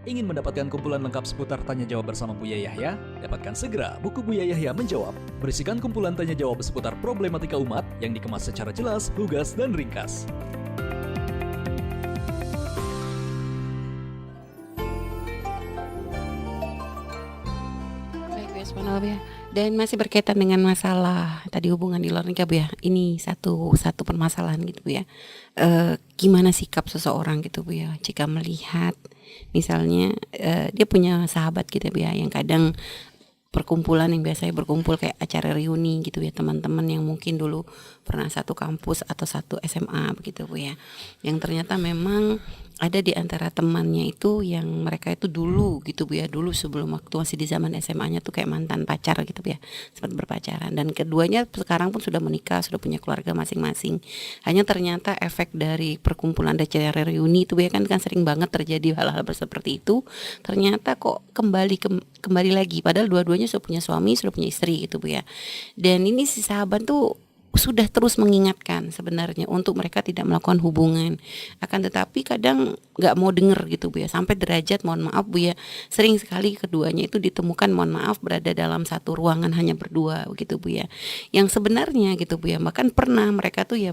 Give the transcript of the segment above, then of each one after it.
Ingin mendapatkan kumpulan lengkap seputar Tanya Jawab bersama Buya Yahya? Dapatkan segera buku Buya Yahya Menjawab. Berisikan kumpulan tanya jawab seputar problematika umat yang dikemas secara jelas, lugas, dan ringkas. Baik, Bu ya, subhanallah, Bu ya. Dan masih berkaitan dengan masalah tadi hubungan di luar nikah, Bu ya. Ini satu permasalahan gitu, Bu ya. Gimana sikap seseorang gitu, Bu ya, jika melihat misalnya dia punya sahabat gitu, Bu ya, yang kadang perkumpulan yang biasanya berkumpul kayak acara reuni gitu ya, teman-teman yang mungkin dulu pernah satu kampus atau satu SMA begitu, Bu ya, yang ternyata memang ada di antara temannya itu yang mereka itu dulu gitu, Bu ya, dulu sebelum waktu masih di zaman SMA-nya tuh kayak mantan pacar gitu, Bu ya, sempat berpacaran, dan keduanya sekarang pun sudah menikah, sudah punya keluarga masing-masing. Hanya ternyata efek dari perkumpulan acara reuni itu, Bu ya, kan sering banget terjadi hal-hal seperti itu. Ternyata kok kembali lagi, padahal dua-duanya sudah punya suami, sudah punya istri gitu, Bu ya. Dan ini si sahabat tuh sudah terus mengingatkan sebenarnya untuk mereka tidak melakukan hubungan, akan tetapi kadang nggak mau denger gitu, Bu ya, sampai derajat mohon maaf, Bu ya, sering sekali keduanya itu ditemukan mohon maaf berada dalam satu ruangan hanya berdua begitu, Bu ya, yang sebenarnya gitu, Bu ya, bahkan pernah mereka tuh ya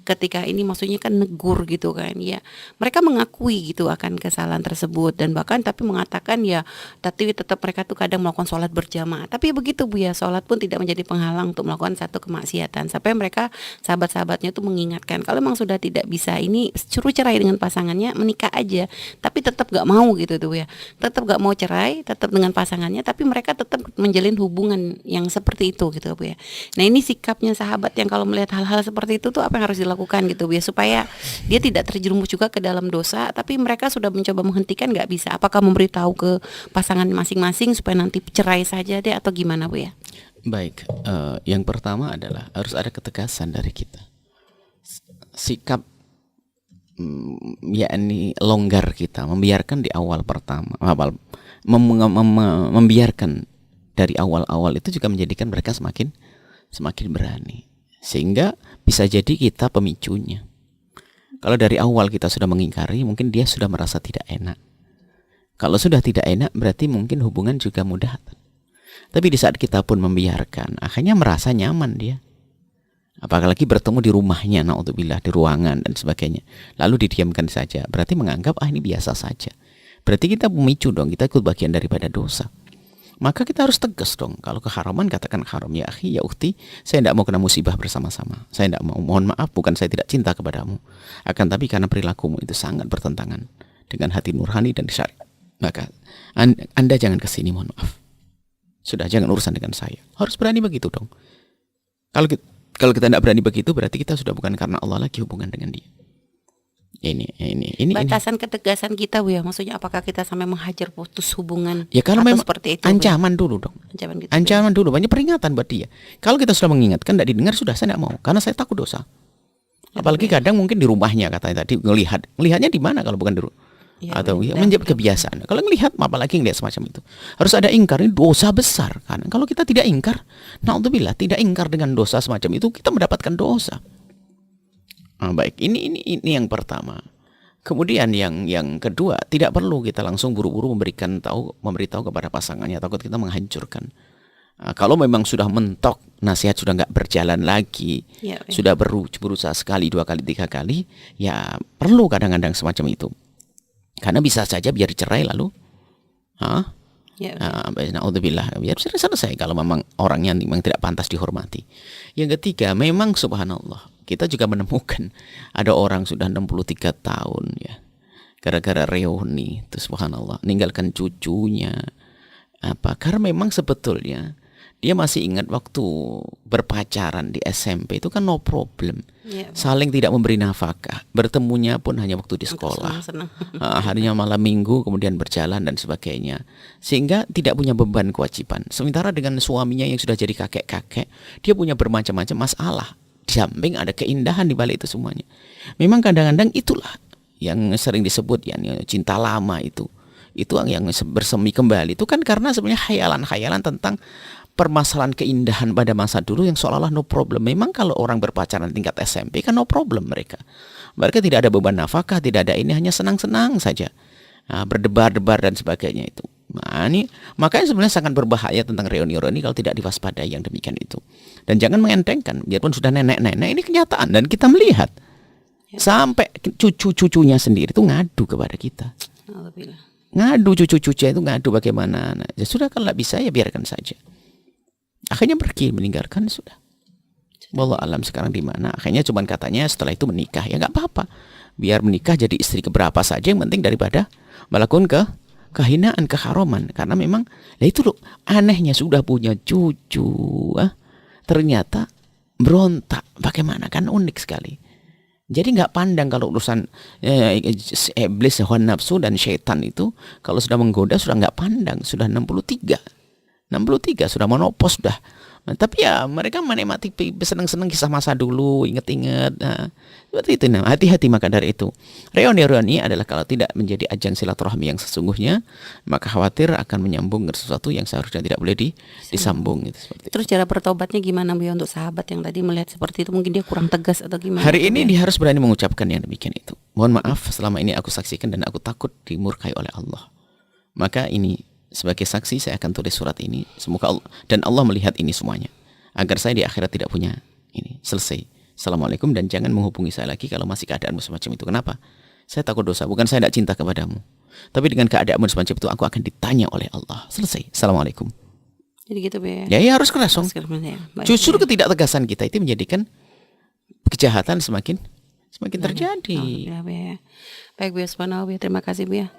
ketika ini maksudnya kan negur gitu kan ya, mereka mengakui gitu akan kesalahan tersebut, dan bahkan tapi mengatakan ya tapi tetap mereka tuh kadang melakukan sholat berjamaah, tapi begitu, Bu ya, sholat pun tidak menjadi penghalang untuk melakukan satu kemaksiatan, sampai mereka sahabat-sahabatnya tuh mengingatkan kalau memang sudah tidak bisa ini suruh cerai dengan pasangannya, menikah aja, tapi tetap gak mau gitu tuh ya, tetap gak mau cerai, tetap dengan pasangannya, tapi mereka tetap menjalin hubungan yang seperti itu gitu, Bu ya. Nah, ini sikapnya sahabat yang kalau melihat hal-hal seperti itu tuh apa yang harus dilakukan gitu, Bu ya, supaya dia tidak terjerumus juga ke dalam dosa, tapi mereka sudah mencoba menghentikan gak bisa. Apakah memberitahu ke pasangan masing-masing supaya nanti cerai saja deh atau gimana, Bu ya? Baik, yang pertama adalah harus ada ketegasan dari kita. Sikap yakni longgar kita, membiarkan di awal membiarkan dari awal itu juga menjadikan mereka semakin berani, sehingga bisa jadi kita pemicunya. Kalau dari awal kita sudah mengingkari, mungkin dia sudah merasa tidak enak. Kalau sudah tidak enak, berarti mungkin hubungan juga mudah. Tapi di saat kita pun membiarkan, akhirnya merasa nyaman dia. Apalagi bertemu di rumahnya, naudzubillah, di ruangan dan sebagainya. Lalu didiamkan saja, berarti menganggap ini biasa saja. Berarti kita memicu dong, kita ikut bagian daripada dosa. Maka kita harus tegas dong. Kalau keharaman, katakan haram. Ya akhi, ya ukhti, saya tidak mau kena musibah bersama-sama. Saya tidak mau, mohon maaf, bukan saya tidak cinta kepadamu. Akan tapi karena perilakumu itu sangat bertentangan dengan hati nurani dan syariat, maka Anda jangan kesini, mohon maaf. Sudah, jangan urusan dengan saya. Harus berani begitu dong. Kalau kita tidak berani begitu, berarti kita sudah bukan karena Allah lagi hubungan dengan dia. Ini Batasan ketegasan kita, Bu ya, maksudnya apakah kita sampai menghajar putus hubungan? Ya kalau atau memang seperti itu, ancaman dulu dong. Ancaman dulu, banyak peringatan buat dia. Kalau kita sudah mengingatkan, tidak didengar, sudah, saya tidak mau, karena saya takut dosa. Apalagi kadang mungkin di rumahnya, katanya tadi, melihatnya di mana kalau bukan di rumah? Atau menjadi kebiasaan. Kalau ngelihat, apalagi ngelihat semacam itu, harus ada ingkar. Ini dosa besar kan. Kalau kita tidak ingkar, naudzubillah, tidak ingkar dengan dosa semacam itu, kita mendapatkan dosa. Baik, ini yang pertama. Kemudian yang kedua, tidak perlu kita langsung buru-buru memberitahu kepada pasangannya, takut kita menghancurkan. Kalau memang sudah mentok, nasihat sudah nggak berjalan lagi, sudah berusaha sekali, 2 kali, 3 kali, ya perlu kadang-kadang semacam itu. Karena bisa saja biar cerai lalu naudzubillah, biar selesai kalau memang orangnya memang tidak pantas dihormati. Yang ketiga, memang subhanallah, kita juga menemukan ada orang sudah 63 tahun ya, gara-gara reuni itu subhanallah, ninggalkan cucunya. Karena memang sebetulnya dia masih ingat waktu berpacaran di SMP itu kan no problem, saling tidak memberi nafkah, bertemunya pun hanya waktu di sekolah, harinya malam minggu, kemudian berjalan dan sebagainya, sehingga tidak punya beban kewajiban. Sementara dengan suaminya yang sudah jadi kakek-kakek, dia punya bermacam-macam masalah. Di samping ada keindahan di balik itu semuanya. Memang kadang-kadang itulah yang sering disebut ya, cinta lama itu yang bersemi kembali. Itu kan karena sebenarnya khayalan-khayalan tentang permasalahan keindahan pada masa dulu yang seolah-olah no problem. Memang kalau orang berpacaran tingkat SMP kan no problem mereka. Mereka tidak ada beban nafkah, tidak ada ini, hanya senang-senang saja. berdebar-debar dan sebagainya itu. Nah, ini makanya sebenarnya sangat berbahaya tentang reuni-reuni kalau tidak diwaspadai yang demikian itu. Dan jangan mengentengkan, biarpun sudah nenek-nenek, ini kenyataan dan kita melihat. Sampai cucu-cucunya sendiri itu ngadu kepada kita. Alhamdulillah. Ngadu cucu-cucunya itu ngadu bagaimana. Nah, ya sudah kalau nggak bisa ya biarkan saja. Akhirnya pergi meninggalkan sudah. Wallah alam sekarang di mana. Akhirnya cuman katanya setelah itu menikah, ya nggak apa-apa. Biar menikah jadi istri keberapa saja yang penting daripada melakukan kehinaan, keharaman. Karena memang itu loh anehnya sudah punya cucu, ternyata berontak. Bagaimana kan unik sekali. Jadi nggak pandang kalau urusan iblis, hawa nafsu dan syaitan itu kalau sudah menggoda sudah nggak pandang, sudah 63 sudah menopos sudah. Nah, tapi ya mereka menikmati senang-senang kisah masa dulu, inget-inget. Nah, seperti itu. Nah, hati-hati maka dari itu. Reuni-reuni adalah kalau tidak menjadi ajang silaturahmi yang sesungguhnya, maka khawatir akan menyambung ke sesuatu yang seharusnya tidak boleh disambung. Gitu, seperti Terus cara bertobatnya gimana Bu untuk sahabat yang tadi melihat seperti itu, mungkin dia kurang tegas atau gimana? Hari ini dia harus berani mengucapkan yang demikian itu. Mohon maaf selama ini aku saksikan dan aku takut dimurkai oleh Allah. Maka ini sebagai saksi saya akan tulis surat ini. Semoga Allah dan Allah melihat ini semuanya agar saya di akhirat tidak punya ini. Selesai. Assalamualaikum dan jangan menghubungi saya lagi kalau masih keadaanmu semacam itu. Kenapa? Saya takut dosa. Bukan saya tidak cinta kepadamu, tapi dengan keadaanmu semacam itu aku akan ditanya oleh Allah. Selesai. Assalamualaikum. Jadi gitu Bu ya. Ya harus keras dong. Baik, Justru Bu. ketidaktegasan kita itu menjadikan kejahatan semakin terjadi. Alhamdulillah, Bu ya. Baik Bu ya, subhanallah Bu ya. Terima kasih Bu ya.